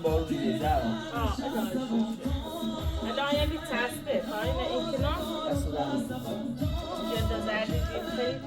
بارو دیگه زارم. الان یه تصبه پایین این کنار جلد زردی خیلی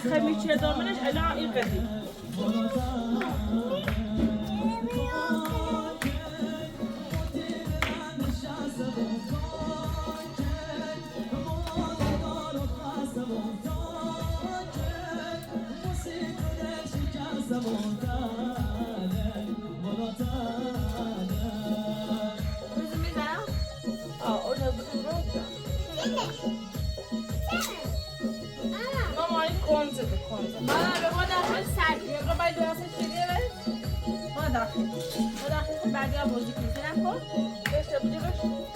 خمیچه دامنش الان این قدیم بعدی هم بازی کنید نکن بشه بودی باش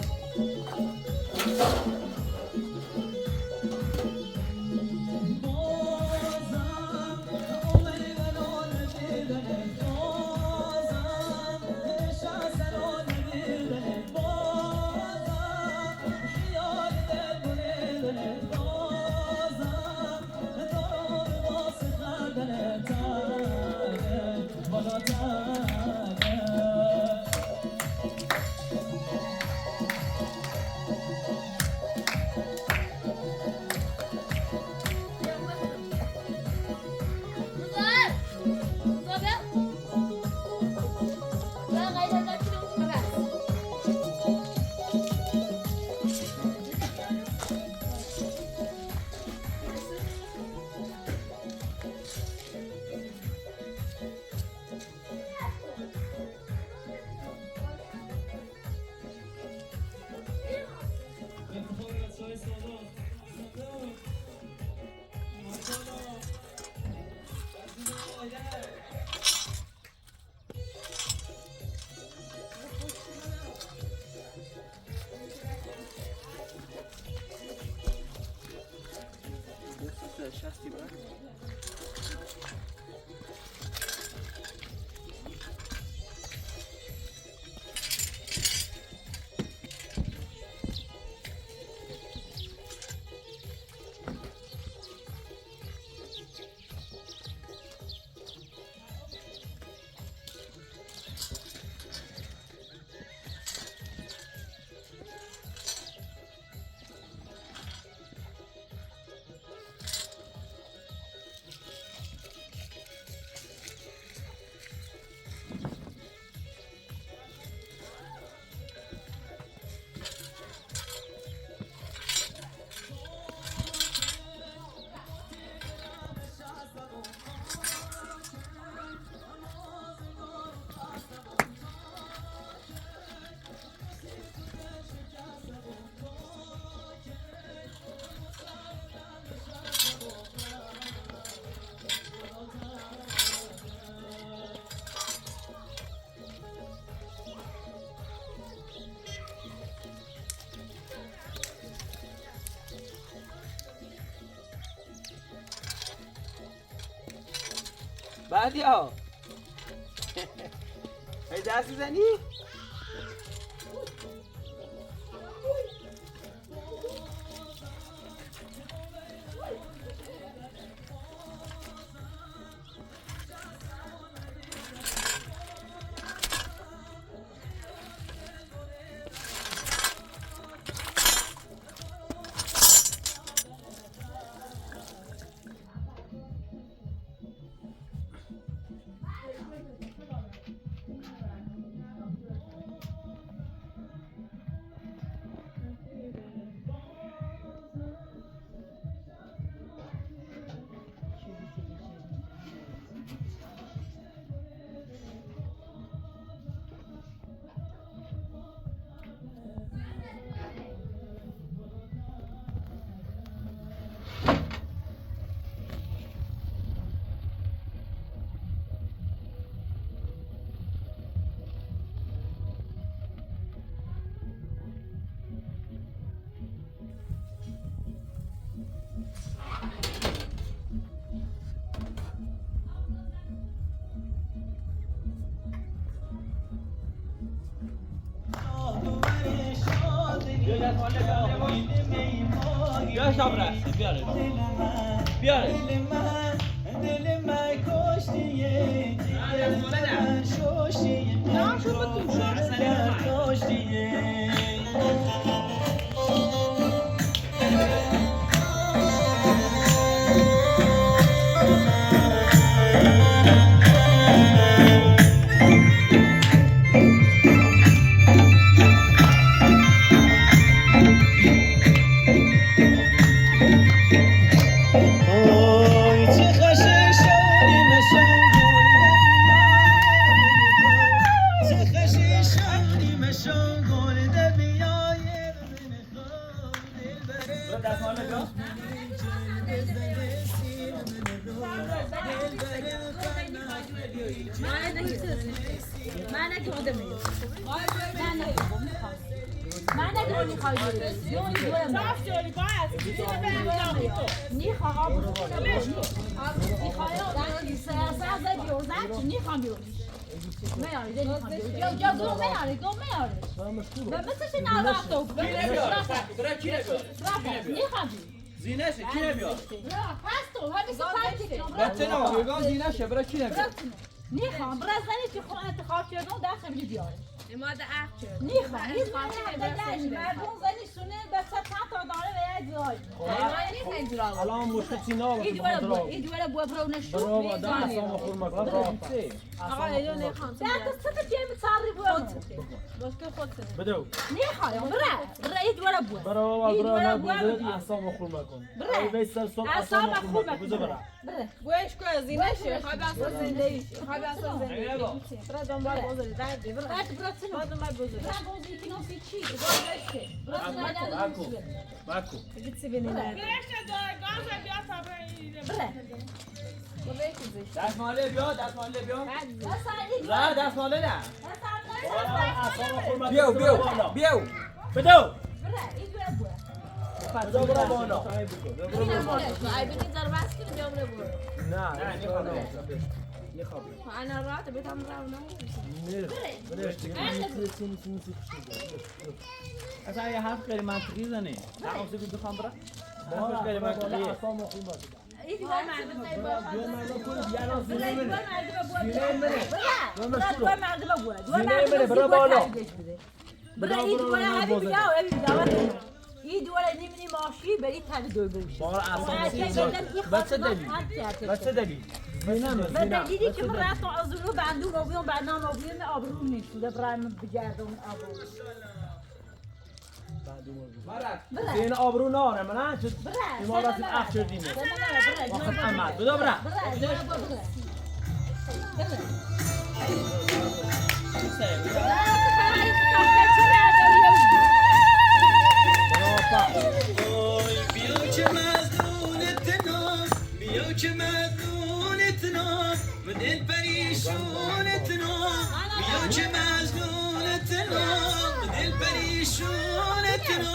بعدی ها ای دست زنی؟ بیا شام رسته بیاره بیاره زینه شه کی نمیاد بچه نمیاد زینه شه برای کی نمیاد نیخوام برای زنی که خود انتخاب کردم در خیلی بیاره ماده اخ کرد نیخوام مردم زنی سونه بچه چند تا داره و یک جای الان مشکل سینا و این دوره بو برو نشو برو دا اسام خور مکان آقا اینا نخوام ده تا سه جیم صاری بو باز که خودت بدو نیخوام برای این دوره بو برو اسام خور مکان ای بیسل صبح اسام خور مکان بزو برا گوش کو زینه شه خواب اصلا زنده ای خواب اصلا زنده ای برای دنبال بزرگ درد برای برای دنبال بزرگ بازی که نوسی چی باکو گیت بینی نه دستماله بیا دستماله بیا نه دستماله نه بیاو بیاو بدو بدو برو بالا نه انا رات بيتم راونا اصلا یه حرف خیلی منطقی زنی نه اصلا گفت بخوام برا حرف خیلی منطقیه این دوره نیمنی ماشی بری تن دور بریش بچه دلی زینه دیدی که من رفتم از اونو بندون آبیون بندام آبیون آبرون نیشوده برای من بگردم آبرون زینه آبرو ناره من چه امارات اخ شدیم وقت احمد بدا برا که مزنونتنا بدل پریشونتنا بیا که مزنونتنا بدل پریشونتنا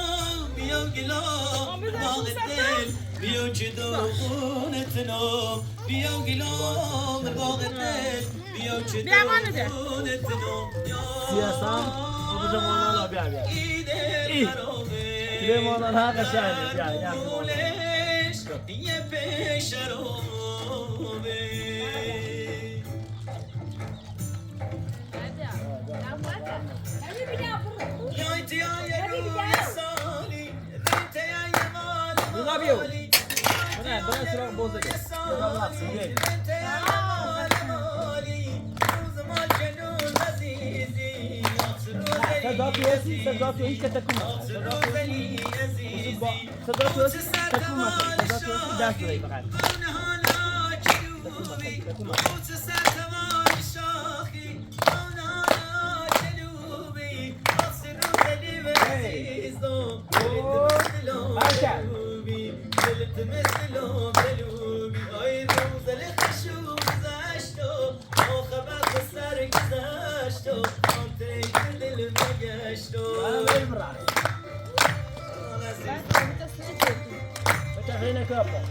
بیا گلام باغ دل بیا که داغونتنا بیا گلام باغ دل بیا که داغونتنا سیاسان ابو جمانا لا بیا بیا کلی مانا ها قشنگه بیا یه پیشروبه یایتی های روی سالی ریتی های مال مالی نه برای سراغ بوزه که سراغ نقصی بیایی صداتو هستی صداتو هیچ که تکون نکنه صداتو هستی تکون نکنه صداتو هستی دست داری فقط تکون نکنه مثلو بلوبی آی روز الخشوم گذشتو آخبت سر گذشتو آنتری دل مگشتو انا بریم راه بتاخينا كابا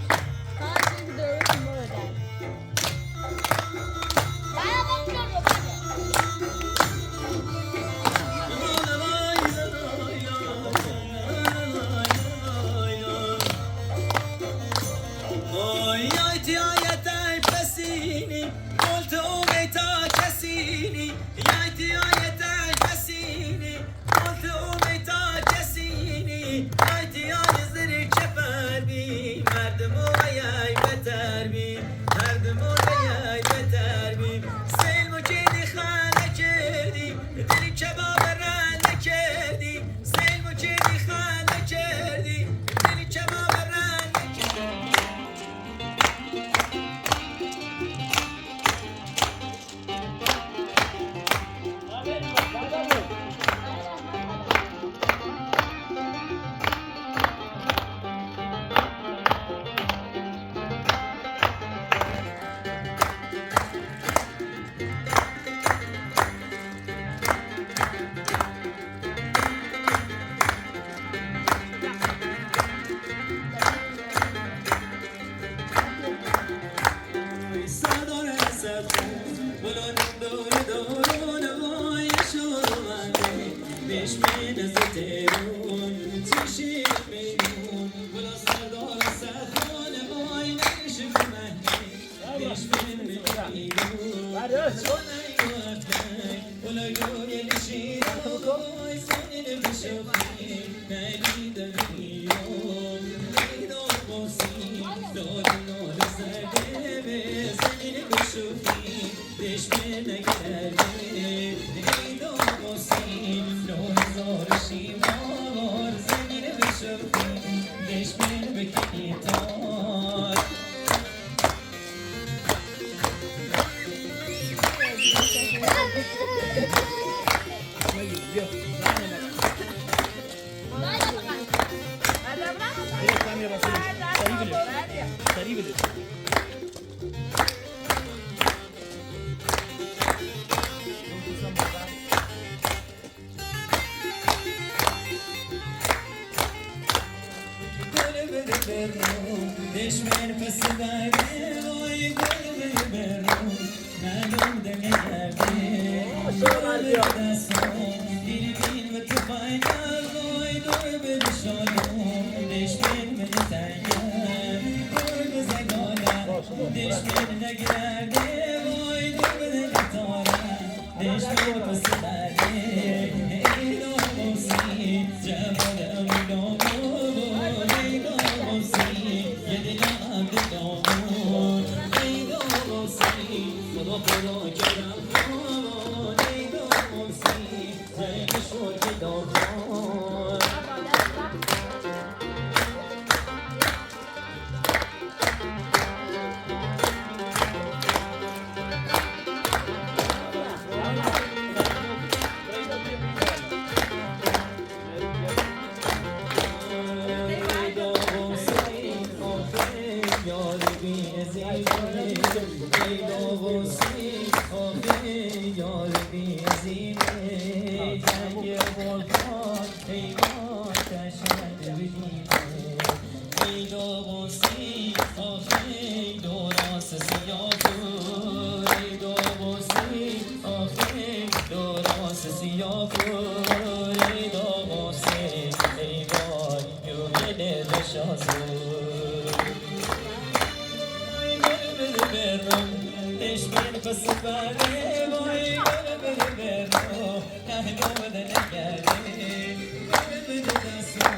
شازور گل برم دشمن پس بره وای گل برم نه دامده نگرده گل دستم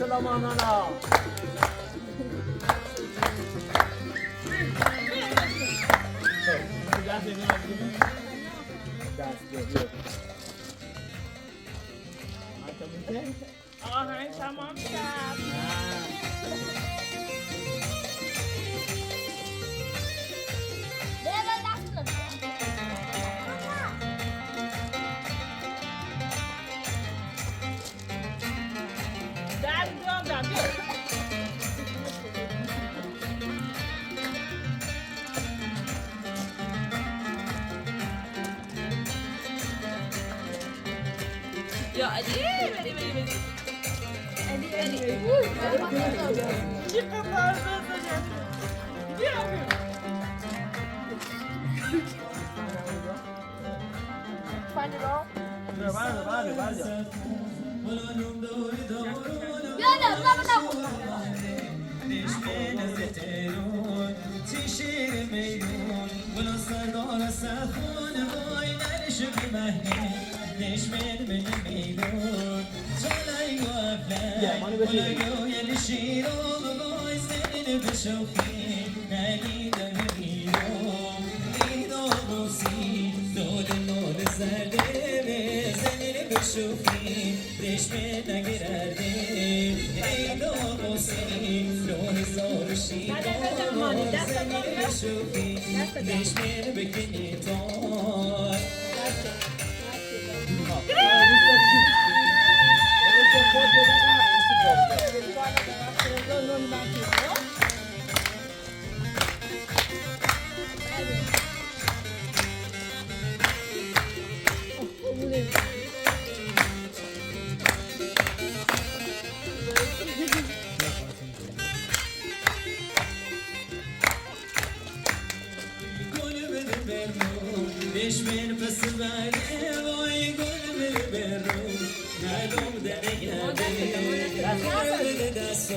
ماشاءالله مامانا آهنگ تمام شد. یا علی بری بری بری نشمن من میلون جلای وفله ولگوی شیرم وای زین بشوفی نگیدم میلون ایدا بوسی دود نور زرده زین بشوفی نشمن نگرده ایدا بوسی نور زار شیرم زین بشوفی نشمن بکنی تار دشمن پس بره وای گل برو ندام دنگرده گل دستم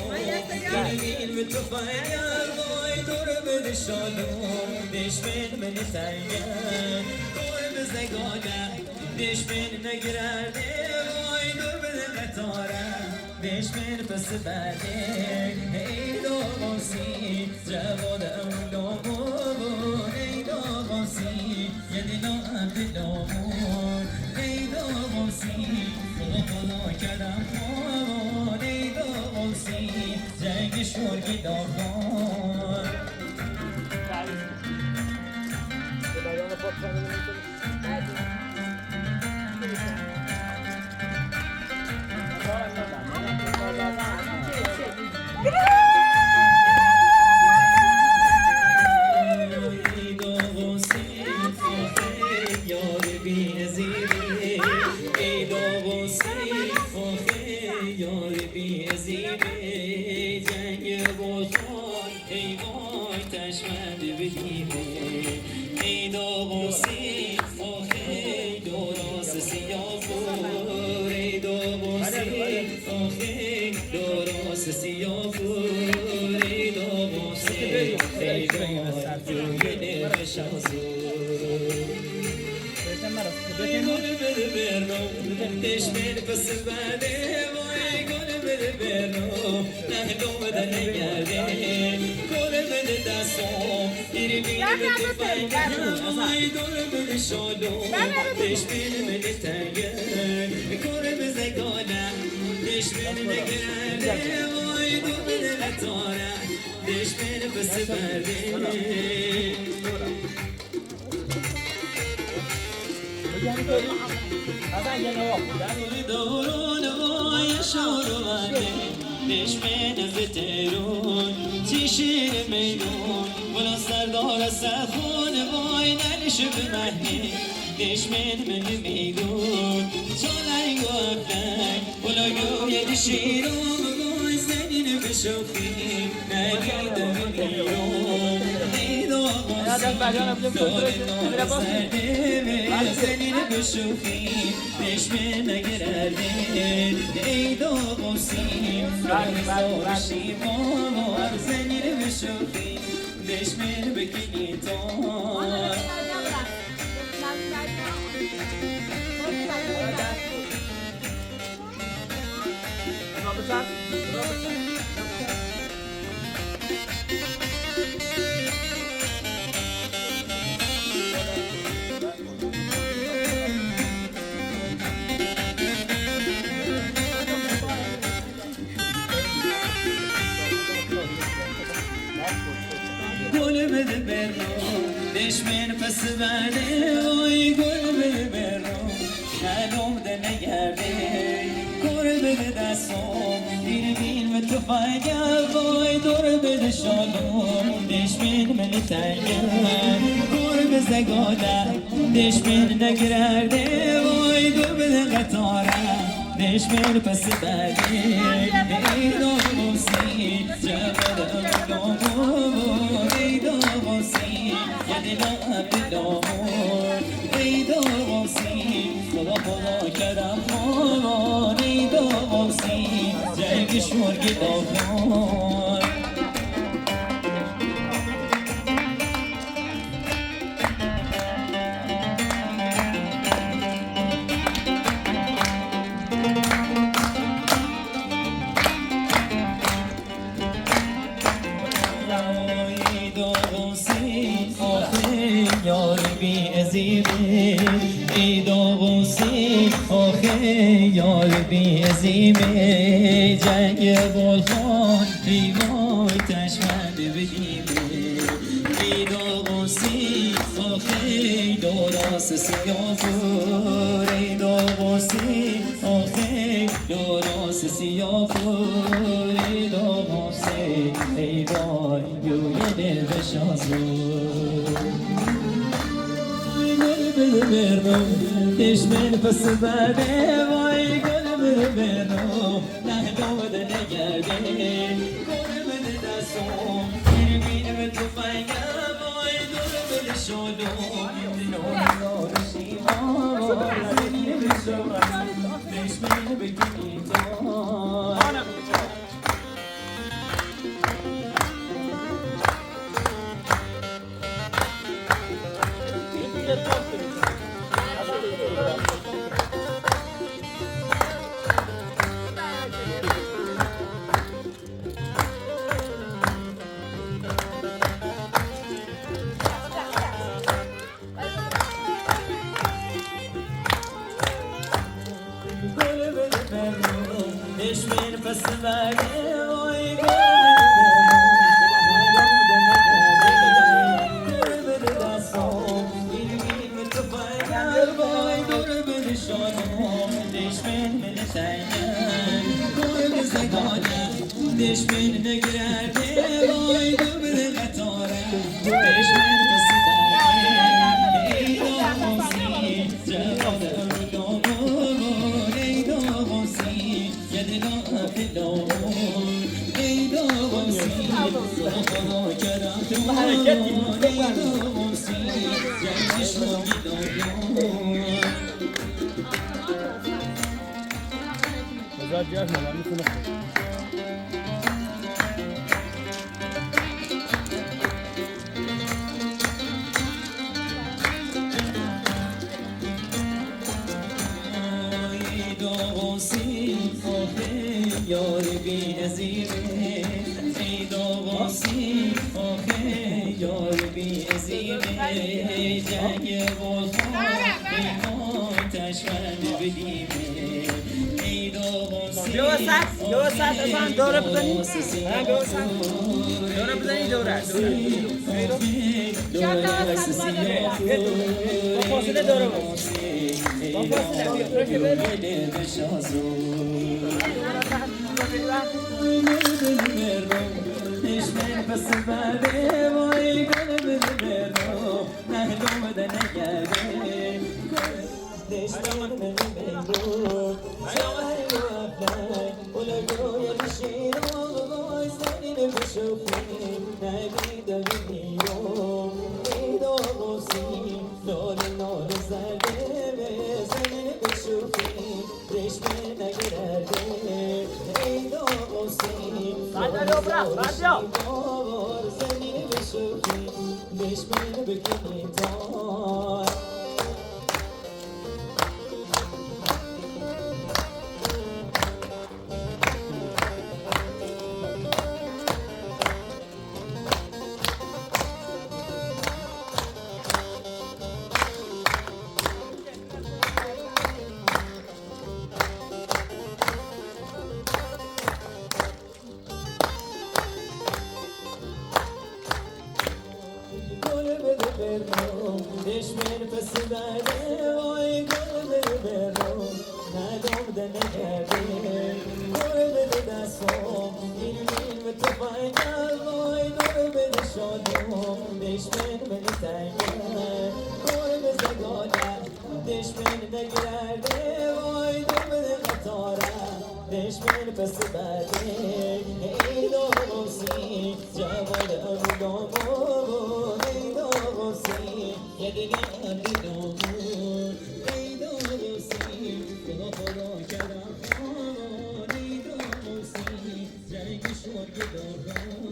گلگین به تو فیر وای دور بده شالون دشمن من تنگن گل بزگانه دشمن نگرده وای دور بده قطاره دشمن پس بره ای دوماسی جواد اولامون ای دوماسی یدینا عبدالامون ای دوماسی خدا کرم خامون ای دوماسی جنگ شرگی دامون دشمن پس بده وای گل بده برو نه دومده نگرده گل بده دستم ایرگین به تو فنگرم وای گل بده شالون دشمن بده تنگن گل بده گانم دشمن نگرده وای گل بده لطاره دشمن پس بده دورون وای شورواده دشمن فترون تیشیر میدون ولا سردار سخون وای ننش بمهنی دشمن من میگون چالای گفتن ولا گوید شیرون گوی زنین بشوفی نگیدم بیرون ایدا بازی دور نور سرده زنین بشوفی دشمن نگرده ایدا بازی نور شیما زنین بشوفی دشمن بکنی تار گل بده برو دشمن پس بده وای گل بده برو شلوم ده نگرده گل بده دستم دیر بین و تو فایده وای دور بده شلوم دشمن من تنگم گل بزه گاده دشمن نگرده وای دور بده قطاره دشمن پس بده ایدا موسی جبل امگامون ایدا موسی یدلا عبدالامون ایدا موسی خدا خدا کرم خان ایدا موسی جنگ شورگ داخان ایدا بوسی آخه یار بی عظیمه جنگ بلخان ریوای تشمند بگیمه ایدا بوسی آخه دوراس سیافور ایدا بوسی آخه دوراس سیافور ایدا بوسی ایوای یوی دل بشازور گل بده برنو دشمن پس بده وای گل بده برنو نهدام ده نگرده گل بده دستم گیر بینم تو فنگم وای دور بده شلوم نور شیما زنین بشورم دشمن بگیری تو دشمن پس بده وای گل بده دستم گیریم تو فایده وای دور بده شانم دشمن من تنگم گل بزه گادم دشمن نگرده وای دور بده قطاره دشمن پس بده ایدا موسی جواد امگامون ایدا موسی یدلا عبدالامون ایدا موسی خدا کرم تو ایدا موسی جنگ شورگ داخان بذار بیار من میتونه یار بی عظیمه ایدا واسی آخه یار بی عظیمه جنگ بلخان ایمان تشمند بدیمه ایدا واسی یو ساعت اصلا دوره بزنی دوره بزنی دوره با فاصله دوره بزنی با فاصله دشمن پس بده وای گل بده برو نهدوم ده نگرده دشمن من بندون شهر وفلای ولگوی بشین و بای زنین بشوفین نبیده بگیرم ایدا بسیم نال نال زرده به زنین بشوفین دشمن نگرده ایدا بسیم بار زنین بشوفین دشمن بکنی دار دشمن پس برده وای گل بده برم ندام ده نگرده گل بده دستم این و تو فایدل وای دور بده شادم دشمن بده تنگه گل بده گاله دشمن نگرده وای دور بده قطاره دشمن پس برده ای داغوسی جوال امدامو ای داغوسی یه دیگه اندیدامو ای داغوسی خدا خدا کردم خان ای داغوسی جنگ شد گداران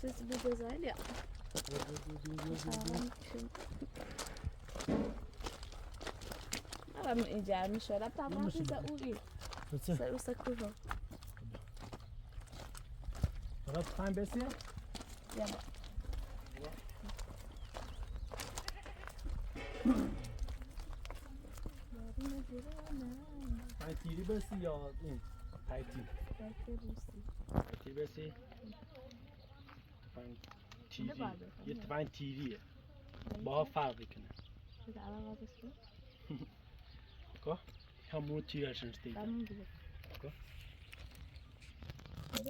Siz bir güzel ya. Aber من اینجا میشه رفت تمام چیزا اوری سر سکوفو خلاص خواهیم بسیم؟ یا خواهیم تیری بسی یا این؟ خواهیم تیر بسی؟ تیری یه تفنگ تیریه با فرقی کنه که همون تیرشن استیدن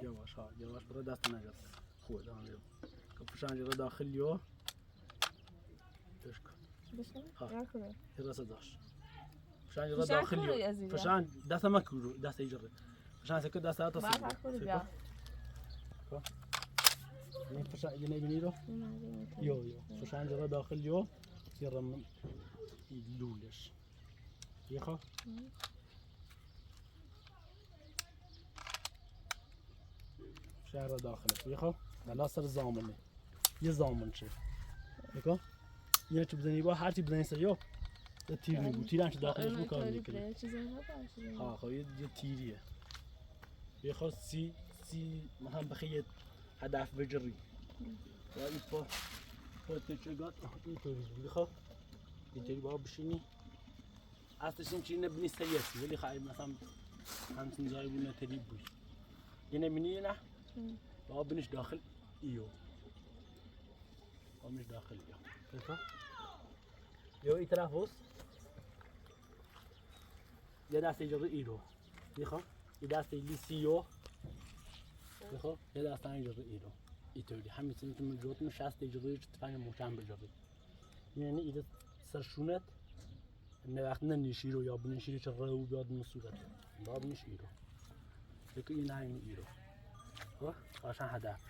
یواش ها یواش برای دست نگست خوب دارم بیرون که پشنجه رو داخل یو دشکن یه رسه داشت پشنجه رو داخل یو پشنج دست ما کرو دست ایجاره پشنج سکر دست ها تصیب این پشنج یه نبینی رو یو پشنج رو داخل یو یه رم لولش یخوا شهر داخلش یخوا دلا سر زامنه یه زامن شه یکا یه چی بزنی با هر چی بزنی سر یو یه تیر میگو تیرانش داخلش میکنه میکنه ها خب یه تیریه یخوا سی هم بخیه هدف بجری و این با تچگات این طوری یخوا اینجوری با بشینی اصلش این چیزی نبینی سریعی ولی خواهی مثلا همچین جایی بود نتریب بود یه نبینی نه با بینش داخل ایو با بینش داخل ایو کسا یو ای طرف بس یه دست ایجا ایرو میخوام یه دست لیسیو میخوام یه دست ایجا ایرو ایطوری همین چیزی که من جوتم 60 ایجا تفنگ محکم بجابه یعنی ایده سرشونت نه وقت نه نیشی رو یا بنیشی چه رو بیاد مسئولیت باب نیشی رو بگو این همین ایرو خب عشان هدف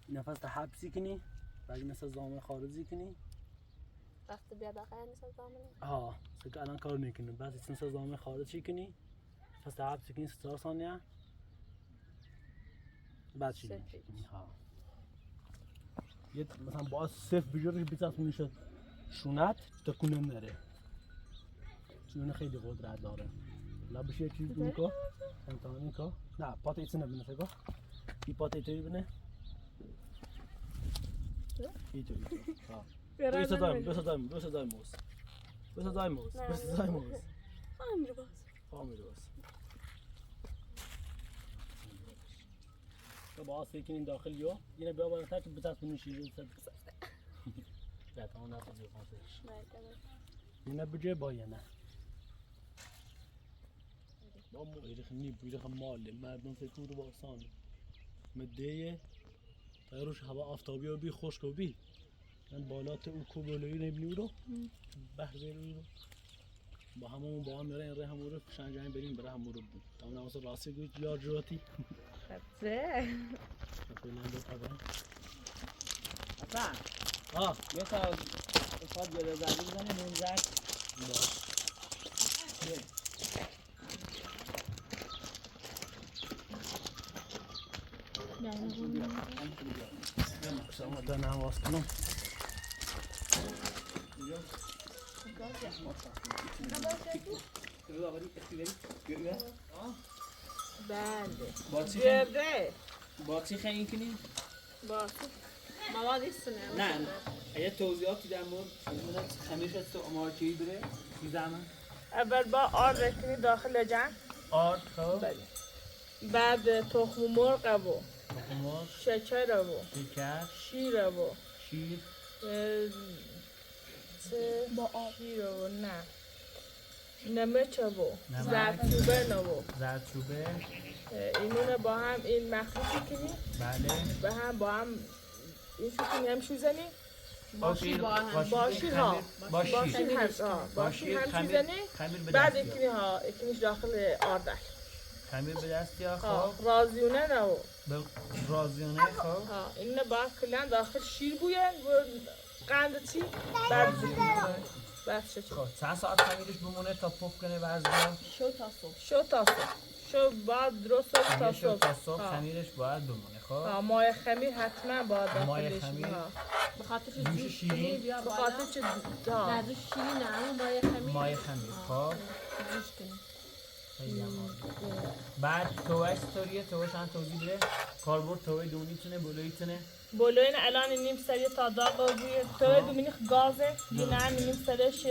نفس تا حبسی کنی بعد مثل زامن خارجی کنی وقتی بیاد آخر نیست زامنه ها سکه الان کار نکنی بعد مثل زامن خارجی کنی پس تا حبسی کنی 3 ثانیه بعد چی کنی ها یه مثلا باز صفر بجورش بیتاس میشه شونت تکونه نره چون خیلی قدرت داره لا بشه چیز میکو امتحانی کو نه پات ایتس نبینه فکر این پات ایتوی بینه ایتو ها دوست دارم موس امیر باز تو باز فکرین داخل یو اینه بیا بالاتر که بتاس بنوشی رو صد لا تا اون نفس خاصش اینه بجه با نه با مو ایرخ نی بیرخ مال مردم فکر رو با آسان مدیه تا روش هوا آفتابی و بی خشک و بی من بالات او کوبلوی نبینی رو بحر زیر رو با همون با هم میرن ره همون رو شنجانی بریم بره همون رو تا اون واسه راستی گوید یار جواتی خطه فعلا دو طبعا حسن یه تا بخواد گله زدی بزنی نون زد شما تا نواز کنم بله باطی گرده باطی خیلی کنی؟ با مواد ایستونه نه اگه توضیحاتی در مورد خمیش از تو امارچهی بره بی زمان اول با آرد رکنی داخل جمع آرد خب بعد تخم مرغ و مرغ شکر و شکر شیر و شیر با آب شیر و نه نمک و زردچوبه و زردچوبه اینونه با هم این مخلوطی کنی بله با هم این شو کنی هم شوزنی با شیر با شیر ها با شیر هم شوزنی بعد اکنی ها اکنیش داخل آردک خمیر به دستی ها خب رازیونه نو رازیونه خب اینه با کلن داخل شیر بوین و قند چی بعد شو خب چند ساعت خمیرش بمونه تا پف کنه وزن شو تا صبح شو بعد درست تا شو تا صبح صبح خمیرش باید بمونه خب مای خمیر حتما باید مای داخلش خمیر به خاطر جوش شیرین به خاطر چه نه دوش شیرین نه اما مایه خمیر مای خمیر خب جوش کنیم خیلی هم عالی. بعد توش چطوریه توش هم توضیح بده کاربرد توی دونیتونه بلویتونه بولوین الان نیم سری تا داغ بوی تو دومینی گازه دیگه نیم سرش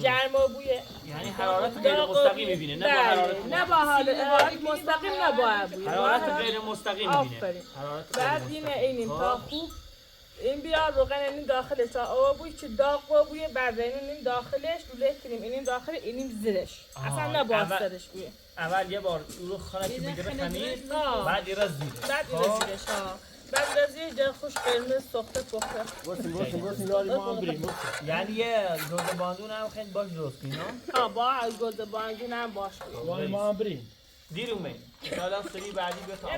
گرم بویه یعنی حرارت غیر مستقیم میبینه نه با حرارت نه با حرارت مستقیم نه با بویه حرارت غیر مستقیم میبینه آفرین حرارت بعد اینیم تا خوب این بیار روغن اینیم داخلش تا آب بوی که داغ بویه بعد اینیم داخلش لوله کنیم اینیم داخل اینیم زیرش اصلا نباید سرش بویه اول یه بار رو خانه که میده به خمیر بعد یه راز زیرش بعد این زیرش ها بعد رازی جل خوش قرمز سخته پخته بسیم یاری ما هم بریم یعنی یه گوزه باندون هم خیلی باش درست کنی نه؟ با گوزه بانگین هم باش یاری ما هم بریم دیر اومد انشاءالله سری بعدی به تا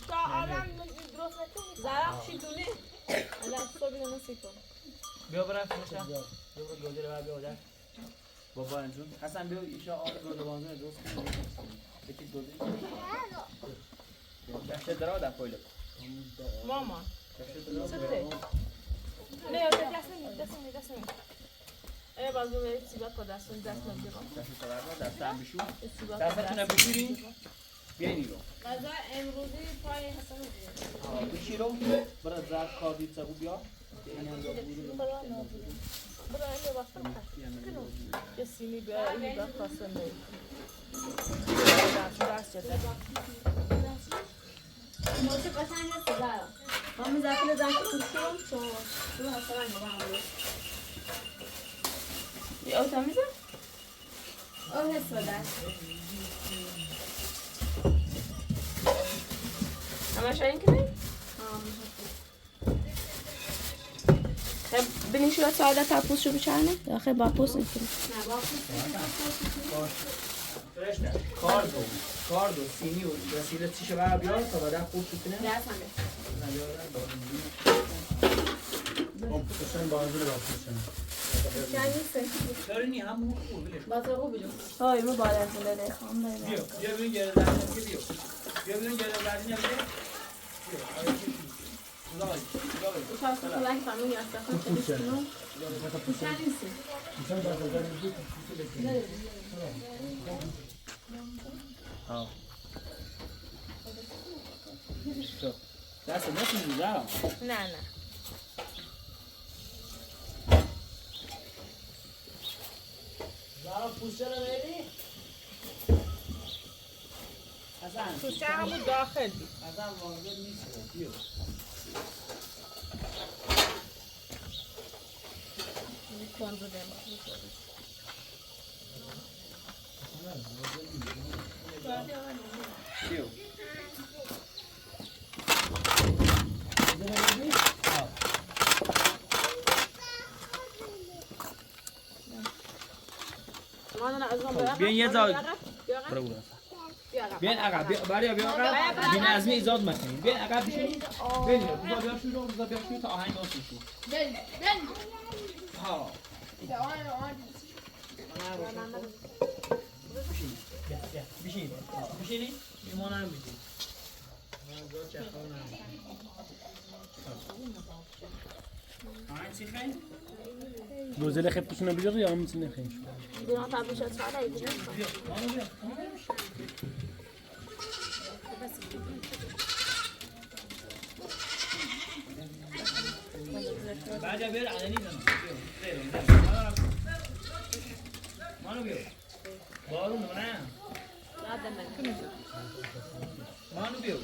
تا آدم درست نکنی زرق شیدونه الان صبحی نمیسی کن بیا برم فروشم بیا برم گوزه رو بیا بودن بابا انجون حسن بیا ایشا آن گوزه باندون درست کنی بکی گوزه کفشه درا در پایلو مامان کفشه نه دست نمی ای بازو به سیبا کو دست نمیگیرم دست هم بشور دستتون بشورین بیاین رو غذا امروزی پای حسن بگیر بشیرو برای زرد کاردی چگو بیا برای این واسه یه سینی بیا این با کاسه نمی دست موسی قشنگ هست زرق ما میذاریم زنگ کشیم چون تو حسن میگم یه آتا میزن او حس بده همه شاین کنی؟ خب بنشوف ساعات تابوس شو بشانه يا أخي باپوس نکنه فرش نه کارد و سینی و وسیله چیشه بر بیار تا بعد خوب شکنه پوشن بازی رو پوشن داری نی همون خوب بلش بازه خوب بجو های ما باید از این داره خواهم داریم بیا ببین گره زدن بیا بیا ببین گره زدن بیا Uçak kolay família está acontecendo. Puxar isso. دست نمی‌تونی بزنم نه نه زارا پوشش رو میری حسن پوشه همون داخل بید حسن واجد نیست بیا کنزو دما بیا بیاین یه زاگ بیاین عقب بیا عقب بین از می ایجاد مکنید بیاین عقب بشین بیاین بیا شروع تا آهنگ واسه شو ها بشینی میمونم بشین آهنگ چی خیلی؟ گوزل خیلی پوشن بیاره یا میتونه خیلی بیرون تابلوش از ساعت ایدونه بعد بیر علنی زن مانو بیو بارو نه مانو بیو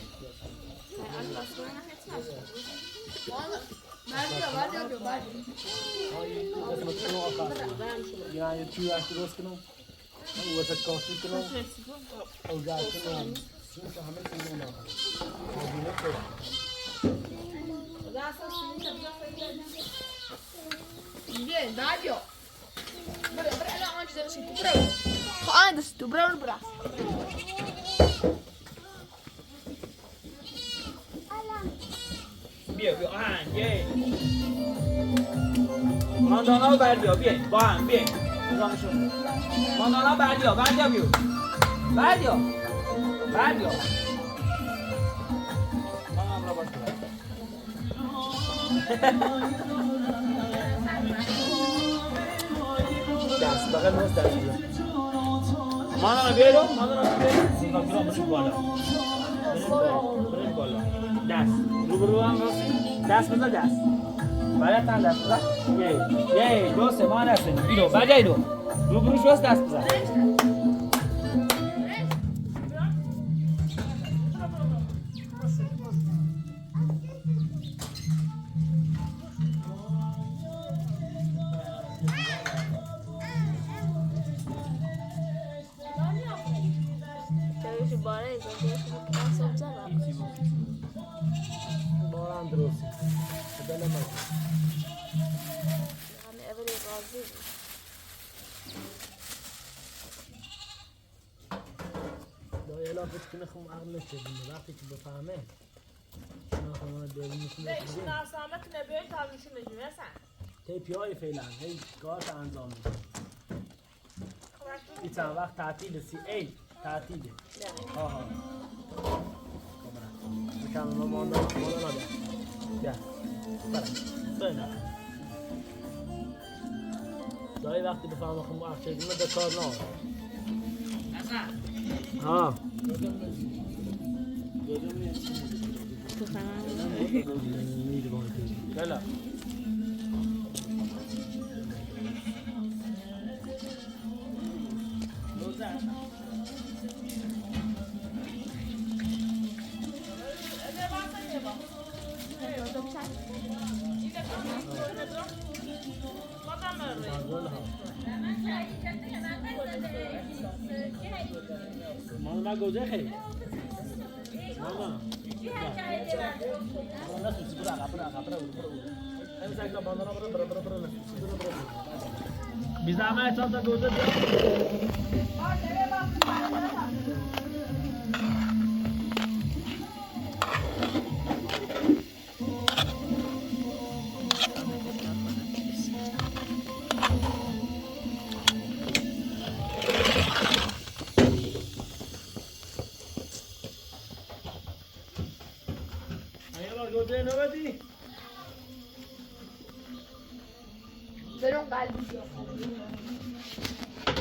یا یه چیزی از درست کنم و واسه کاشی کنم او جا کنم چون که همه چیزی نمی‌کنم Bien, Dario. Bra, onde você assim, tu bravo. Anda, tu bravo, bra. بیا آهنگ یه ماندانا بردیا بیا با هم بیا ماندانا بردیا بیا بردیا ماندانا باش دست بغل نوز دست ماندانا بیارو ماندانا بشو بالا برش بالا دست روبرو هم راستی دست بزن دست باید تن دست بزن یه دو سه ما دست بزن اینو بجای دو روبروش راست دست بزن جایش باره ایزا کنم سبزه بارم درستی خدا نمید همه اولی رازی دا یه لافت کنه خم عقل نشدیم وقتی که بفهمه شما خواهد داریم میتونه نشون ناسامت نبیای تا نشون نجوم هستن تیپی های فعلا هی کار تا انجام میده این چند وقت تعطیل سی ای تعطیله آها بکنم ما ماندانا بیا برم دایی وقتی بفهمه خمو اخشیدیم ده کار نه ها بلا مانا گوجه خیلی مانا مانا سوسی برو عقب برو امسك باندانا برا بزعمه چند تا گوجه گوجه نوبتی برون قلبی بیا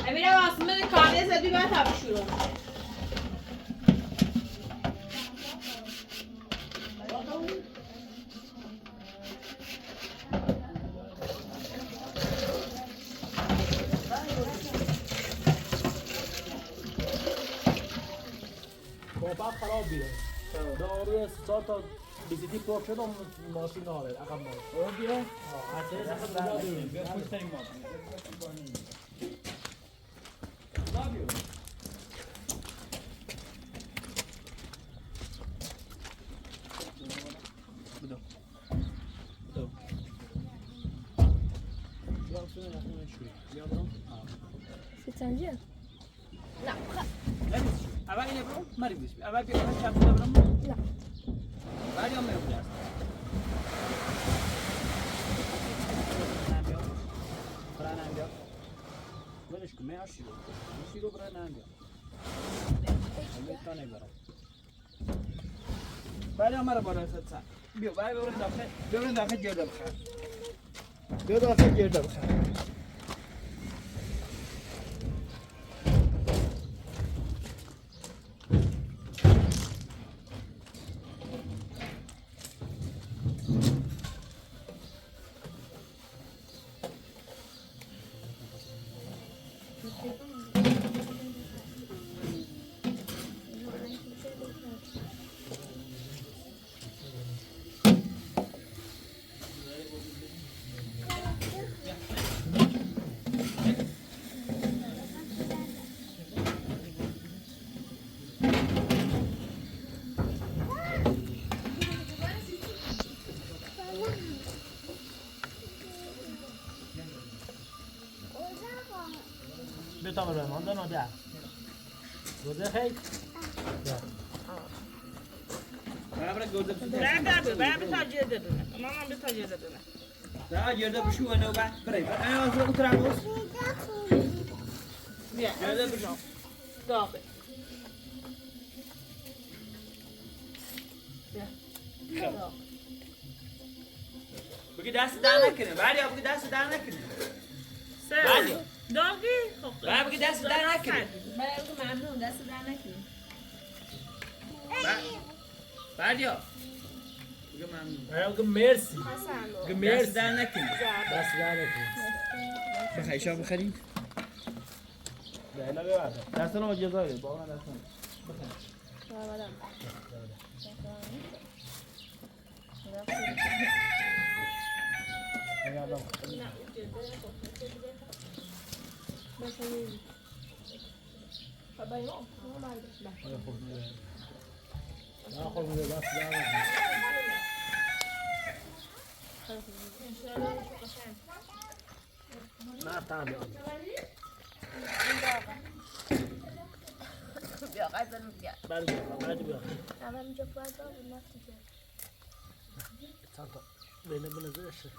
امیرم آسمان کانه زدی باید هم شروع باید خراب بیره داروی 3 تا بیزیتی پاک شد اون ماشین ناره عقب ماره بیره هر سه سیتنجیه نه اول اینه برو مریضش اول بیا چپ برم نه بعد یا میرم درس برای نمیاد ولش کن میاد شیرو برای نمیاد تا نمیبرم بعد یا مرا بالا سر بیا بعد ببرین داخل گرده بخیر بیا داخل گرده بخیر بتا برای ماندن آده گوزه خیلی برای گوزه برای تاجیه دادونه مامان به تاجیه دادونه نه گرده بشو و نو بعد برای انا از رو تراموس بیا گرده بشو داغه بگی دست در نکنه بعد یا بگی دست در نکنه سه داغی خب بعد بگی دست در نکنه برای ممنون دست در نکنی بعد یا بگی ممنون بگم مرسی حسن بگم دست مرسی در نکنه دست در نکنی بخیر شام بخریم نه ببرد دست نو جزایی با من دست نه خب میده دست در نکنی نه تام بیا قزل بیا بعد بیا اول اینجا باید بود نفتی که چند تا بینه بنزدشه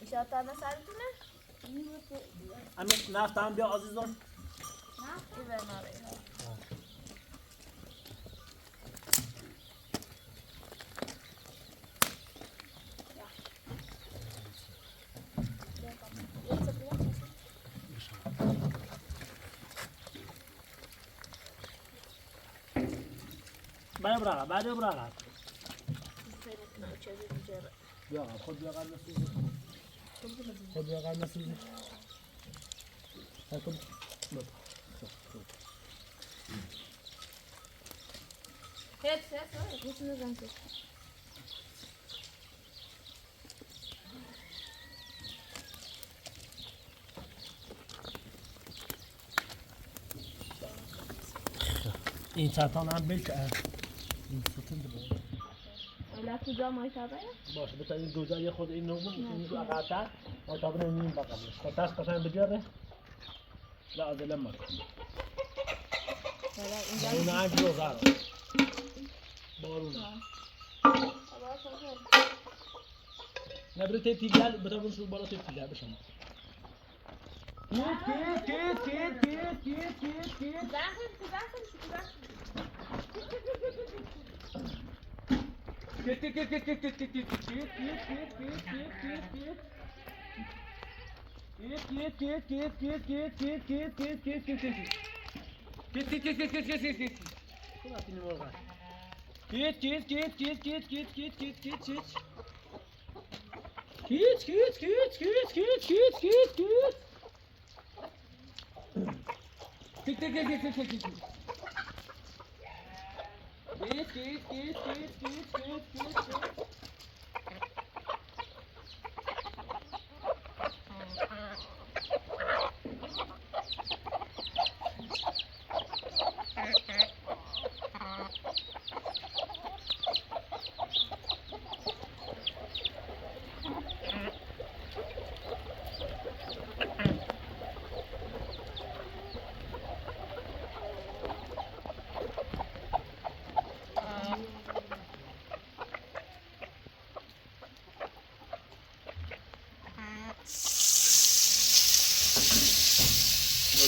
میشه تا سرتونه همین نفت هم بیا عزیزان نه این برناره بعد براغ بیا خود بیا قبل نسوزی خود بیا قبل نسوزی خود میتونه زن کش این سرطان هم بلک این ستون داره ولی تو جا مایتابه باشه بتا این دوزا یه خود این نمون این دو اقعتر مایتابه نمیم بقیمش تا تست قشنگ بجره لا ازل ما اون عجل رو غرا بارونه نبره تیب تیلیال بتا برون شروع بالا تیب تیلیال بشم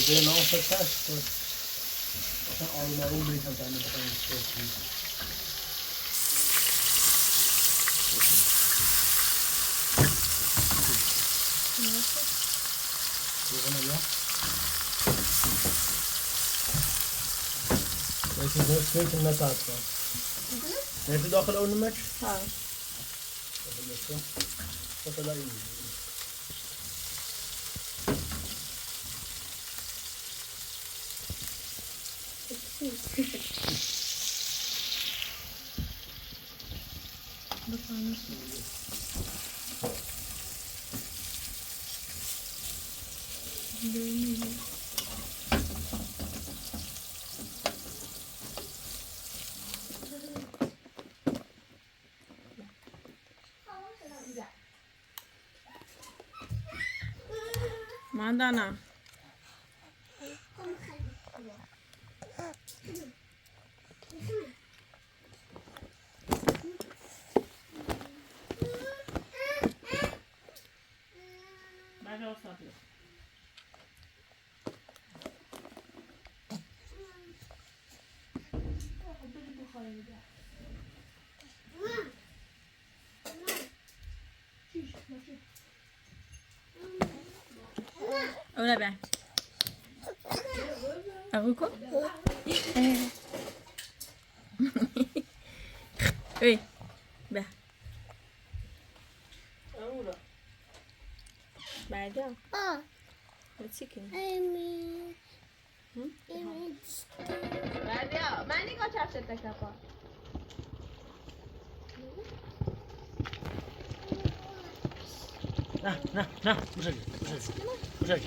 ده نام فتش کرد اصلا آروم آروم بیتم تنه بخواهیم سويت المساعد كان انت داخل اول الماتش؟ ها فطلع ماندانا ولا بعد أقولكم إيه به بعدها تسكين بعدها ما نيجي أشوف تكابا نه مشاكل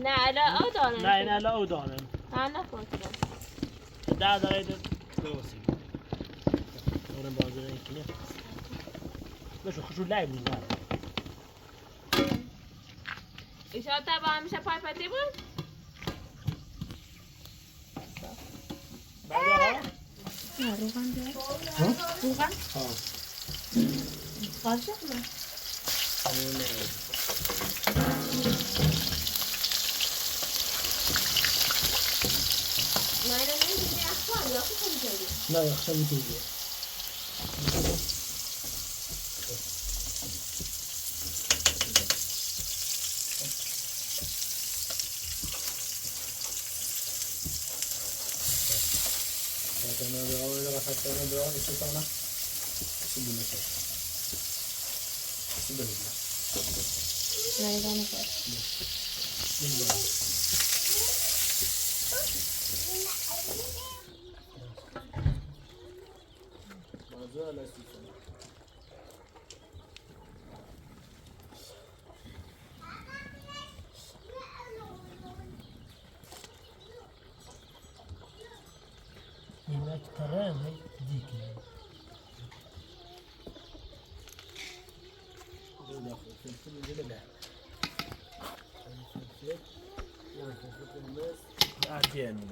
نه لا أودانم نه لا اودانم أنا فاكرة ده دقیقه دوسیم اونم بازه این کنه بشو خشو لعب میزنه إيشا تبع مش پای پتی بود بعدها نه روغن بیار ها روغن ها قاشق نه نه یخشم میتونی ترى هي ديك داخل الفلفل الجلبة الفلفل المس عادين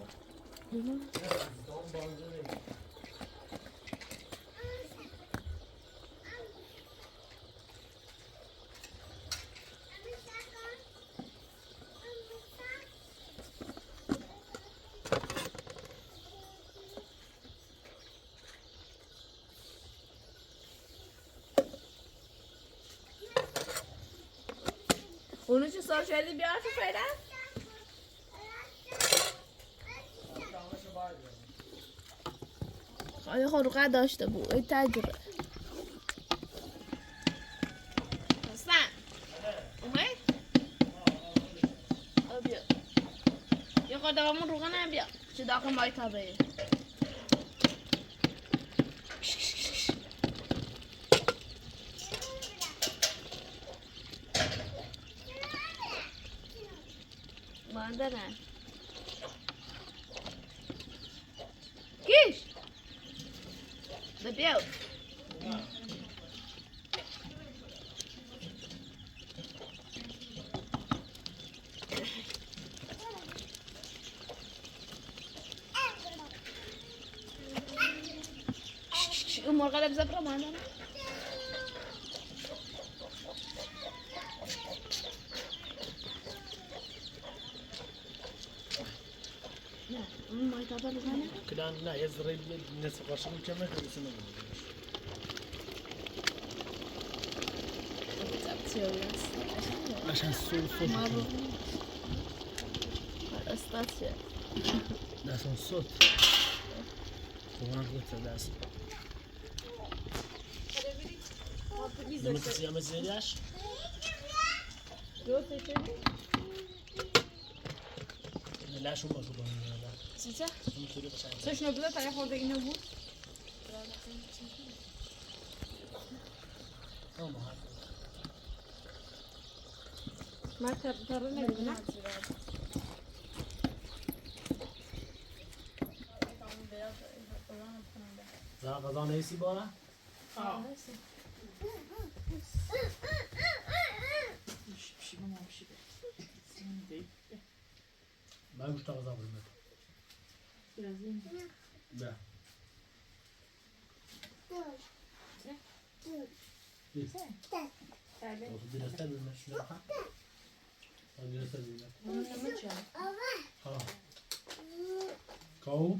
اونو چه سال شدی بیار تو فعلا؟ خواهی خروقه داشته بود این تجربه حسن اومد؟ بیا یه خود دوامون روغه نبیا چه داخل مای تابه ماندنه کیش ده بیاو اون مرغه ده بزبره ماندنه مای تابه بزنه كلان لا يزري الناس قرشون كم يخلص سنة عشان الصوت استاذ لا صوت الصوت وانا قلت داس لما تسيا مزيداش لا شو ما شو چیزه؟ بقى سوش نبوده تا یه خورده اینو بود من تره نمیدونم زا غذا نيسي بارا ما مش غذا بالمت لا درست بالمت ها درست بالمت ها كو